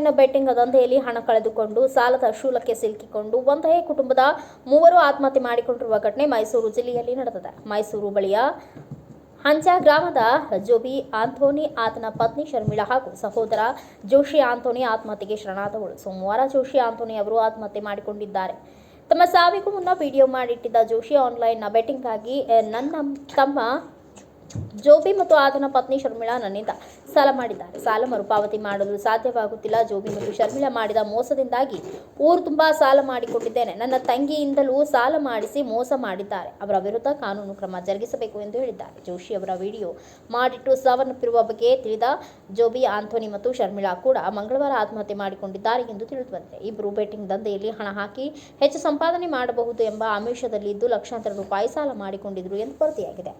Online betting ದಂಧೆಯಲ್ಲಿ ಹಣ ಕಳೆದುಕೊಂಡು ಸಾಲದ ಶೂಲಕ್ಕೆ ಸಿಲುಕಿಕೊಂಡು ಒಂದೇ ಕುಟುಂಬದ ಮೂವರು ಆತ್ಮಹತ್ಯೆ ಮಾಡಿಕೊಂಡಿರುವ ಘಟನೆ ಮೈಸೂರು ಜಿಲ್ಲೆಯಲ್ಲಿ ನಡೆದಿದೆ. ಮೈಸೂರು ಬಳಿಯ ಹಂಚ ಗ್ರಾಮದ ಜೋಬಿ ಆಂಥೋನಿ, ಆತನ ಪತ್ನಿ ಶರ್ಮಿಳಾ ಹಾಗೂ ಸಹೋದರ ಜೋಶಿ ಆಂಥೋನಿ ಆತ್ಮಹತ್ಯೆಗೆ ಶರಣಾದವರು. ಸೋಮವಾರ ಜೋಶಿ ಆಂಥೋನಿ ಅವರು ಆತ್ಮಹತ್ಯೆ ಮಾಡಿಕೊಂಡಿದ್ದಾರೆ. ತಮ್ಮ ಸಾವಿಗೂ ಮುನ್ನ ವಿಡಿಯೋ ಮಾಡಿಟ್ಟಿದ್ದ ಜೋಶಿ ಆನ್ಲೈನ್ ಬೆಟ್ಟಿಂಗ್ಗಾಗಿ ನನ್ನ ತಮ್ಮ ಜೋಬಿ ಮತ್ತು ಆತನ ಪತ್ನಿ ಶರ್ಮಿಳಾ ನನ್ನಿಂದ ಸಾಲ ಮಾಡಿದ್ದಾರೆ. ಸಾಲ ಮರುಪಾವತಿ ಮಾಡಲು ಸಾಧ್ಯವಾಗುತ್ತಿಲ್ಲ. ಜೋಬಿ ಮತ್ತು ಶರ್ಮಿಳಾ ಮಾಡಿದ ಮೋಸದಿಂದಾಗಿ ಊರು ತುಂಬಾ ಸಾಲ ಮಾಡಿಕೊಂಡಿದ್ದೇನೆ. ನನ್ನ ತಂಗಿಯಿಂದಲೂ ಸಾಲ ಮಾಡಿಸಿ ಮೋಸ ಮಾಡಿದ್ದಾರೆ. ಅವರ ವಿರುದ್ಧ ಕಾನೂನು ಕ್ರಮ ಜರುಗಿಸಬೇಕು ಎಂದು ಹೇಳಿದ್ದಾರೆ. ಜೋಶಿ ಅವರ ವಿಡಿಯೋ ಮಾಡಿಟ್ಟು ಸಾವನ್ನಪ್ಪಿರುವ ಬಗ್ಗೆ ತಿಳಿದ ಜೋಬಿ ಆಂಥೋನಿ ಮತ್ತು ಶರ್ಮಿಳಾ ಕೂಡ ಮಂಗಳವಾರ ಆತ್ಮಹತ್ಯೆ ಮಾಡಿಕೊಂಡಿದ್ದಾರೆ ಎಂದು ತಿಳಿದುಬಂದಿದೆ. ಇಬ್ಬರು ಬೆಟ್ಟಿಂಗ್ ದಂಧೆಯಲ್ಲಿ ಹಣ ಹಾಕಿ ಹೆಚ್ಚು ಸಂಪಾದನೆ ಮಾಡಬಹುದು ಎಂಬ ಆಮಿಷದಲ್ಲಿದ್ದು ಲಕ್ಷಾಂತರ ರೂಪಾಯಿ ಸಾಲ ಮಾಡಿಕೊಂಡಿದ್ರು ಎಂದು ವರದಿಯಾಗಿದೆ.